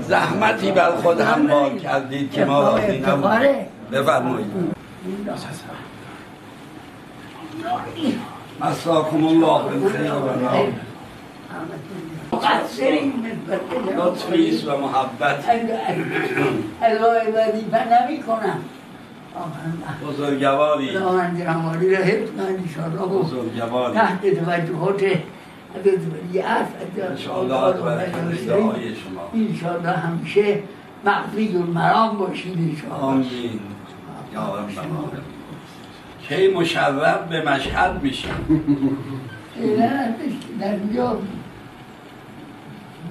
زحمتی بر خود هموار کردید که ما راضی نبودیم. بفرمایید. مساکم الله بالخیر و نعم. لطفی است و محبت. وظیفه نمی کنم. بزرگواری. جمالی را حفظ کنم انشاءالله. بزرگواری. تحت توجهات حضرت ولی عصر انشاءالله دعای شما. انشاءالله همیشه مغفی المرام باشید انشاءالله. آمین. یا رب العالمین. کی مشرف به مشهد میشیم؟ نه در اینجا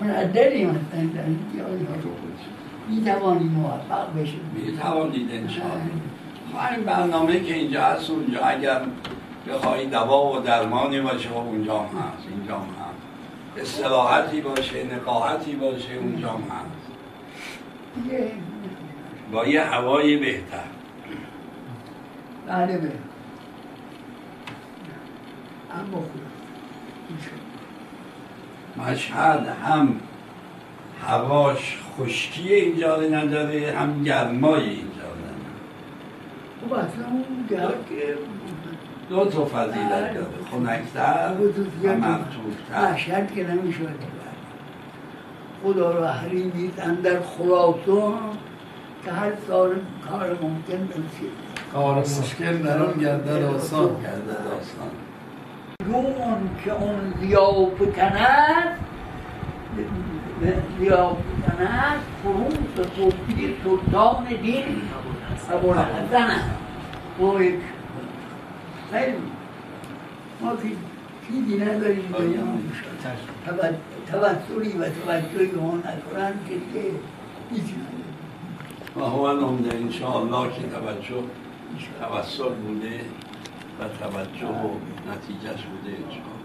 مرددیم مثلا در اینجا میتوانیم موفق بشیم. میتوانید انشاءالله. این برنامه که اینجا هست اونجا اگر بخواهی دوا و درمانی باشه و اونجا هم هست، اینجا هم هست. استراحتی باشه، نقاهتی باشه، اونجا هم هست. با یه هوای بهتر. بله بله. اما مشهد هم هواش خشکی اینجا رو نداره، هم گرمای اینجا رو نداره. خب اصلا اون جا که دو تا فضیلت داره، خنک‌تر و مرطوب‌تر. مشهد که نمیشه خدا را حریمید اندر خراسان که هر سال کار ممکن بسید، کار مشکل در آن گردد آسان. جون که اون ضیافت کند فروس صوفی سلطان دین ابوالحسن است. ما یک خیلی ما که چیزی نداریم توسلی و توجهی ما نکنن که دیگه هیچی نداریم. و هو العمده انشاءالله که توسل بوده و توجه و نتیجهش بوده انشاءالله.